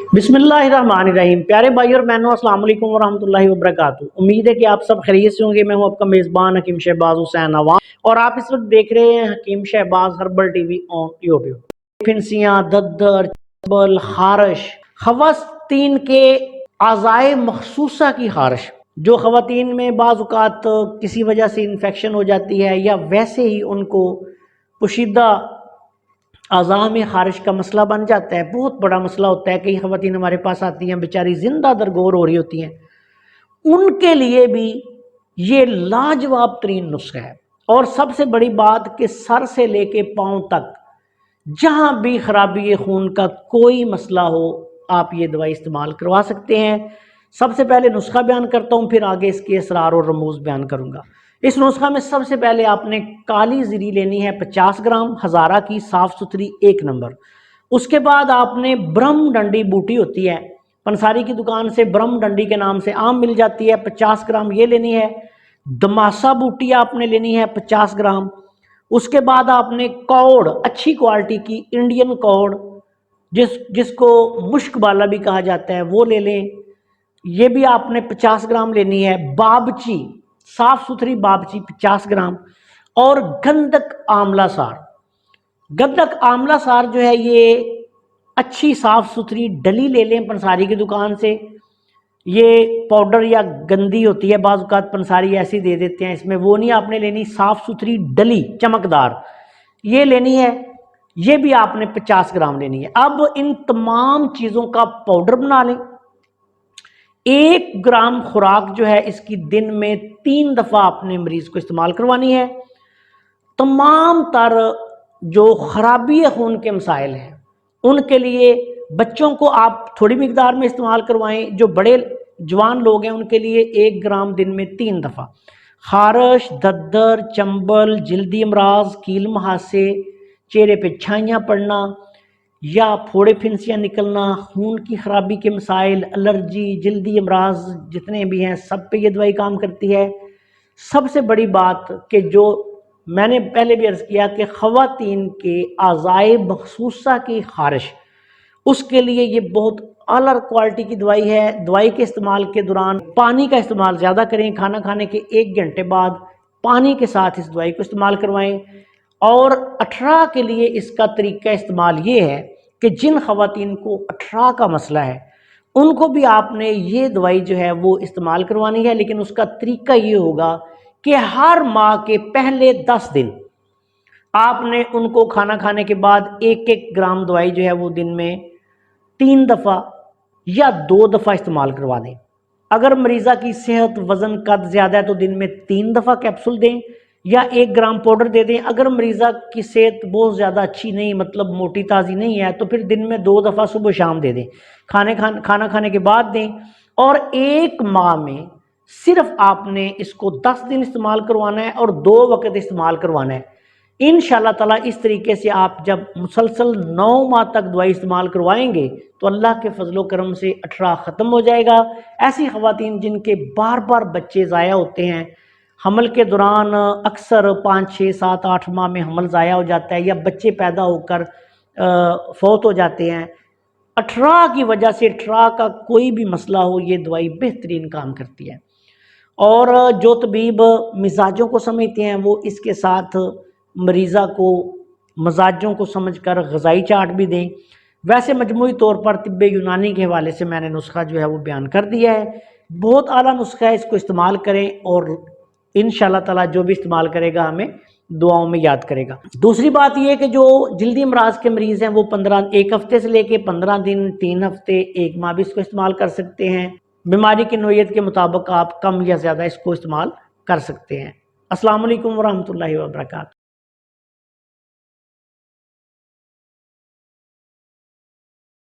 बिस्मिल्लाहिर्रहमानिर्रहीम। प्यारे भाई और बहनों, अस्सलाम वालेकुम वरहमतुल्लाहि वबरकातुहू। उम्मीद है कि आप सब खैरियत से होंगे। मैं हूं आपका मेज़बान हकीम शहबाज हुसैन अवान और आप इस वक्त देख रहे हैं Hakeem Shahbaz herbal TV on YouTube. फिंसियाँ, दद्दर, चंबल, खारश, खवातीन के आज़ाए मखसूसा की खारश, जो खवातीन में बाज़ औक़ात किसी वजह से इन्फेक्शन हो जाती है या वैसे ही उनको पोशीदा आज़ा में खारिश का मसला बन जाता है, बहुत बड़ा मसला होता है। कई ख़वातीन हमारे पास आती हैं, बेचारी जिंदा दरगोर हो रही होती हैं, उनके लिए भी ये लाजवाब तरीन नुस्खा है। और सबसे बड़ी बात कि सर से लेके पाँव तक जहाँ भी खराबी खून का कोई मसला हो, आप ये दवाई इस्तेमाल करवा सकते हैं। सबसे पहले नुस्खा बयान करता हूँ, फिर आगे इसके असरार और रमूज़ बयान करूँगा। इस नुस्खा में सबसे पहले आपने काली ज़ीरी लेनी है 50 ग्राम, हज़ारा की साफ़ सुथरी 1 नंबर। उसके बाद आपने ब्रह्म डंडी बूटी होती है, पंसारी की दुकान से ब्रह्म डंडी के नाम से आम मिल जाती है, 50 ग्राम ये लेनी है। दमासा बूटी आपने लेनी है 50 ग्राम। उसके बाद आपने कौड़, अच्छी क्वालिटी की इंडियन कौड़, जिसको मुश्क बाला भी कहा जाता है, वो ले लें, ये भी आपने 50 ग्राम लेनी है। बाबची, साफ सुथरी बाबची 50 ग्राम। और गंधक आंवला सार, गंधक आंवला सार जो है ये अच्छी साफ सुथरी डली ले लें पंसारी की दुकान से। ये पाउडर या गंदी होती है, बाज़ औक़ात पंसारी ऐसी दे देते हैं, इसमें वो नहीं आपने लेनी, साफ सुथरी डली चमकदार ये लेनी है। ये भी आपने 50 ग्राम लेनी है। अब इन तमाम चीज़ों का पाउडर बना लें। 1 ग्राम खुराक जो है इसकी दिन में 3 दफ़ा आपने मरीज को इस्तेमाल करवानी है। तमाम तर जो खराबी खून के मसाइल हैं उनके लिए, बच्चों को आप थोड़ी मिकदार में इस्तेमाल करवाएं, जो बड़े जवान लोग हैं उनके लिए 1 ग्राम दिन में 3 दफ़ा। खारश, दद्दर, चंबल, जल्दी अमराज, कील मुहासे, चेहरे पे छाइयाँ पड़ना या फोड़े फिंसियाँ निकलना, खून की खराबी के मसाइल, एलर्जी, जल्दी अमराज जितने भी हैं, सब पे ये दवाई काम करती है। सबसे बड़ी बात कि जो मैंने पहले भी अर्ज़ किया कि ख़वातीन के आज़ाए मखसूसा की खारिश, उसके लिए ये बहुत आला क्वालिटी की दवाई है। दवाई के इस्तेमाल के दौरान पानी का इस्तेमाल ज़्यादा करें, खाना खाने के 1 घंटे बाद पानी के साथ इस दवाई को इस्तेमाल करवाएं। और 18 के लिए इसका तरीका इस्तेमाल ये है कि जिन ख़वातीन को 18 का मसला है उनको भी आपने ये दवाई जो है वो इस्तेमाल करवानी है, लेकिन उसका तरीका ये होगा कि हर माह के पहले 10 दिन आपने उनको खाना खाने के बाद 1-1 ग्राम दवाई जो है वो दिन में 3 दफ़ा या 2 दफ़ा इस्तेमाल करवा दें। अगर मरीज़ा की सेहत वज़न कद ज़्यादा है तो दिन में 3 दफ़ा कैप्सूल दें या 1 ग्राम पाउडर दे दें। अगर मरीज़ा की सेहत बहुत ज़्यादा अच्छी नहीं, मतलब मोटी ताज़ी नहीं है, तो फिर दिन में 2 दफ़ा सुबह शाम दे दें, खाना खाने के बाद दें। और 1 माह में सिर्फ आपने इसको 10 दिन इस्तेमाल करवाना है और 2 वक्त इस्तेमाल करवाना है। इंशाअल्लाह ताला इस तरीके से आप जब मुसलसल 9 माह तक दवाई इस्तेमाल करवाएंगे तो अल्लाह के फजलो करम से 18 ख़त्म हो जाएगा। ऐसी ख़वातीन जिनके बार बार बच्चे ज़ाया होते हैं, हमल के दौरान अक्सर 5, 6, 7, 8 माह में हमल ज़ाया हो जाता है या बच्चे पैदा होकर फौत हो जाते हैं, 18 की वजह से, 18 का कोई भी मसला हो, ये दवाई बेहतरीन काम करती है। और जो तबीब मिजाजों को समझते हैं वो इसके साथ मरीज़ा को मजाजों को समझकर ग़िज़ाई चार्ट भी दें। वैसे मजमूई तौर पर तिब्बे यूनानी के हवाले से मैंने नुस्खा जो है वो बयान कर दिया है। बहुत आला नुस्खा है, इसको इस्तेमाल करें और इंशाअल्लाह ताला जो भी इस्तेमाल करेगा हमें दुआओं में याद करेगा। दूसरी बात यह कि जो जल्दी अमराज के मरीज़ हैं वो 1 हफ्ते से लेके 15 दिन, 3 हफ्ते, 1 माह भी इसको इस्तेमाल कर सकते हैं। बीमारी की नोयत के मुताबिक आप कम या ज़्यादा इसको इस्तेमाल कर सकते हैं। अस्सलाम वालेकुम वरहमतुल्लाहि वबरकातुहू।